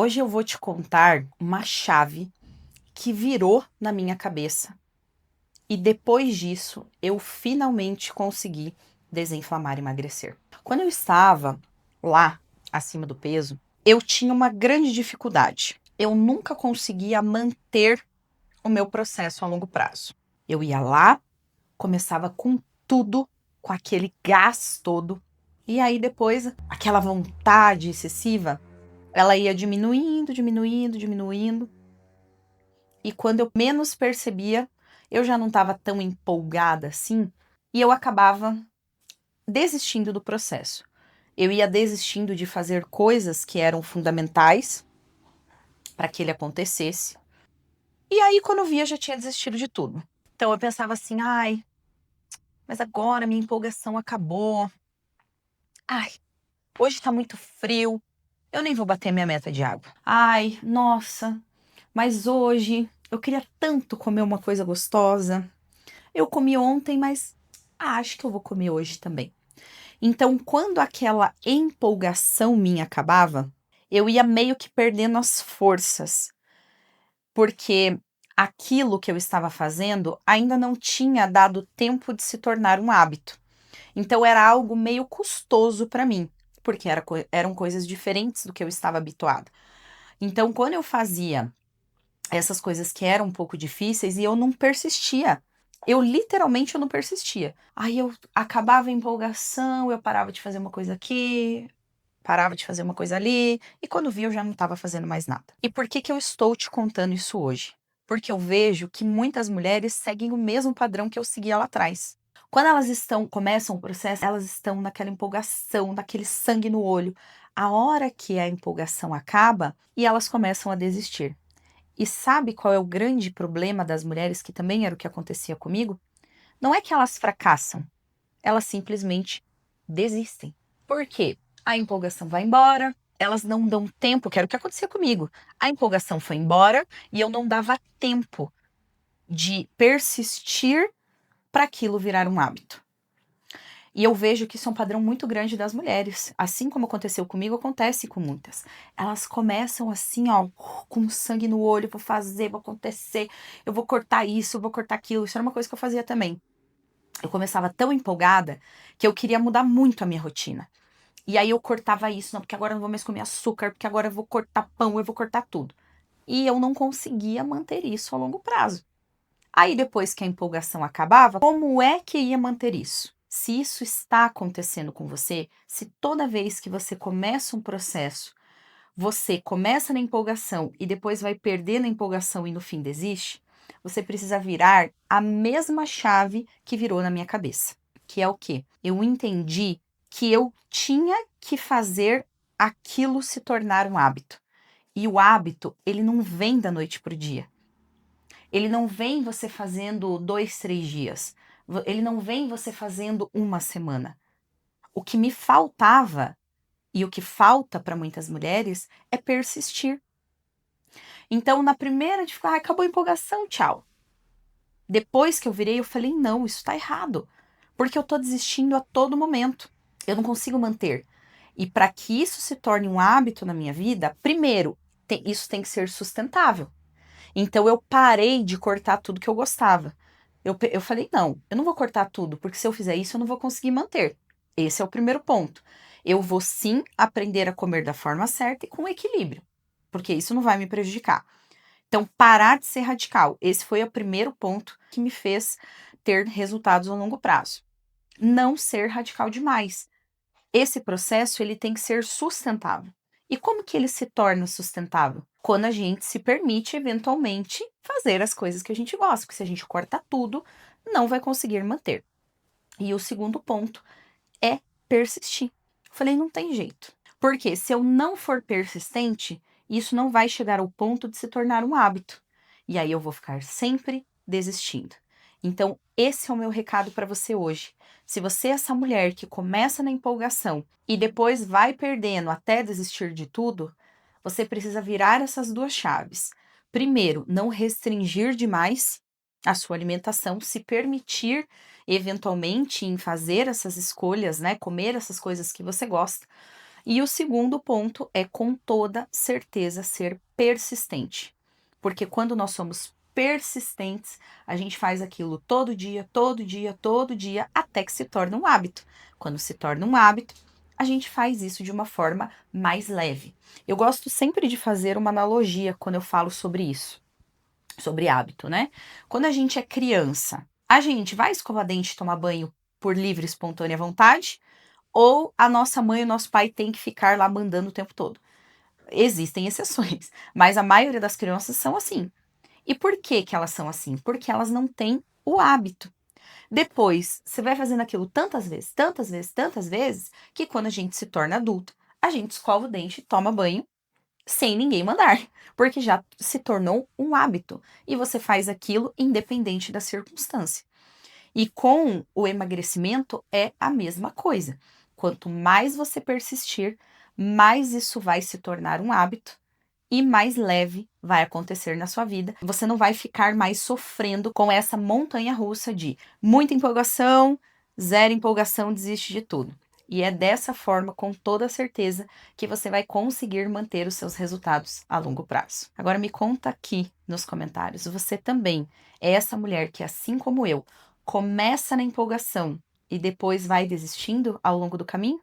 Hoje eu vou te contar uma chave que virou na minha cabeça e depois disso eu finalmente consegui desinflamar e emagrecer. Quando eu estava lá acima do peso, eu tinha uma grande dificuldade. Eu nunca conseguia manter o meu processo a longo prazo. Eu ia lá, começava com tudo, com aquele gás todo, e aí depois aquela vontade excessiva, ela ia diminuindo, diminuindo, diminuindo. E quando eu menos percebia, eu já não estava tão empolgada assim, e eu acabava desistindo do processo. Eu ia desistindo de fazer coisas que eram fundamentais para que ele acontecesse. E aí, quando eu via, já tinha desistido de tudo. Então eu pensava assim: ai, mas agora minha empolgação acabou. Ai, hoje tá muito frio. Eu nem vou bater minha meta de água. Ai, nossa, mas hoje eu queria tanto comer uma coisa gostosa. Eu comi ontem, mas acho que eu vou comer hoje também. Então, quando aquela empolgação minha acabava, eu ia meio que perdendo as forças, porque aquilo que eu estava fazendo ainda não tinha dado tempo de se tornar um hábito. Então, era algo meio custoso para mim, porque eram coisas diferentes do que eu estava habituada. Então, quando eu fazia essas coisas que eram um pouco difíceis e eu não persistia. Eu literalmente eu não persistia. Aí eu acabava a empolgação, eu parava de fazer uma coisa aqui, parava de fazer uma coisa ali, e quando vi eu já não estava fazendo mais nada. E por que que eu estou te contando isso hoje? Porque eu vejo que muitas mulheres seguem o mesmo padrão que eu seguia lá atrás. Quando elas começam o processo, elas estão naquela empolgação, naquele sangue no olho. A hora que a empolgação acaba e elas começam a desistir. E sabe qual é o grande problema das mulheres, que também era o que acontecia comigo? Não é que elas fracassam, elas simplesmente desistem. Por quê? A empolgação vai embora, elas não dão tempo, que era o que acontecia comigo. A empolgação foi embora e eu não dava tempo de persistir para aquilo virar um hábito. E eu vejo que isso é um padrão muito grande das mulheres. Assim como aconteceu comigo, acontece com muitas. Elas começam assim, ó, com sangue no olho, vou fazer, vou acontecer, eu vou cortar isso, eu vou cortar aquilo. Isso era uma coisa que eu fazia também. Eu começava tão empolgada que eu queria mudar muito a minha rotina. E aí eu cortava isso, não, porque agora eu não vou mais comer açúcar, porque agora eu vou cortar pão, eu vou cortar tudo. E eu não conseguia manter isso a longo prazo. Aí depois que a empolgação acabava, como é que ia manter isso? Se isso está acontecendo com você, se toda vez que você começa um processo, você começa na empolgação e depois vai perdendo a empolgação e no fim desiste, você precisa virar a mesma chave que virou na minha cabeça, que é o quê? Eu entendi que eu tinha que fazer aquilo se tornar um hábito. E o hábito, ele não vem da noite para o dia. Ele não vem você fazendo 2, 3 dias. Ele não vem você fazendo uma semana. O que me faltava, e o que falta para muitas mulheres, é persistir. Então, na primeira de ficar, acabou a empolgação, tchau. Depois que eu virei, eu falei, não, isso tá errado. Porque eu tô desistindo a todo momento. Eu não consigo manter. E para que isso se torne um hábito na minha vida, primeiro, isso tem que ser sustentável. Então eu parei de cortar tudo que eu gostava. Eu falei, não, eu não vou cortar tudo, porque se eu fizer isso, eu não vou conseguir manter. Esse é o primeiro ponto. Eu vou sim aprender a comer da forma certa e com equilíbrio, porque isso não vai me prejudicar. Então, parar de ser radical. Esse foi o primeiro ponto que me fez ter resultados a longo prazo. Não ser radical demais. Esse processo ele tem que ser sustentável. E como que ele se torna sustentável? Quando a gente se permite eventualmente fazer as coisas que a gente gosta, porque se a gente corta tudo, não vai conseguir manter. E o segundo ponto é persistir. Falei, não tem jeito. Porque se eu não for persistente, isso não vai chegar ao ponto de se tornar um hábito. E aí eu vou ficar sempre desistindo. Então, esse é o meu recado para você hoje. Se você é essa mulher que começa na empolgação e depois vai perdendo até desistir de tudo, você precisa virar essas duas chaves. Primeiro, não restringir demais a sua alimentação, se permitir eventualmente em fazer essas escolhas, né, comer essas coisas que você gosta. E o segundo ponto é, com toda certeza, ser persistente. Porque quando nós somos persistentes, a gente faz aquilo todo dia, todo dia, todo dia, até que se torna um hábito. Quando se torna um hábito, a gente faz isso de uma forma mais leve. Eu gosto sempre de fazer uma analogia quando eu falo sobre isso, sobre hábito, né? Quando a gente é criança, a gente vai escovar dente e tomar banho por livre e espontânea vontade? Ou a nossa mãe e o nosso pai tem que ficar lá mandando o tempo todo? Existem exceções, mas a maioria das crianças são assim. E por que que elas são assim? Porque elas não têm o hábito. Depois, você vai fazendo aquilo tantas vezes, tantas vezes, tantas vezes, que quando a gente se torna adulto, a gente escova o dente, toma banho, sem ninguém mandar, porque já se tornou um hábito. E você faz aquilo independente da circunstância. E com o emagrecimento é a mesma coisa. Quanto mais você persistir, mais isso vai se tornar um hábito e mais leve vai acontecer na sua vida. Você não vai ficar mais sofrendo com essa montanha russa de muita empolgação, zero empolgação, desiste de tudo. E é dessa forma, com toda certeza, que você vai conseguir manter os seus resultados a longo prazo. Agora me conta aqui nos comentários, você também é essa mulher que, assim como eu, começa na empolgação e depois vai desistindo ao longo do caminho?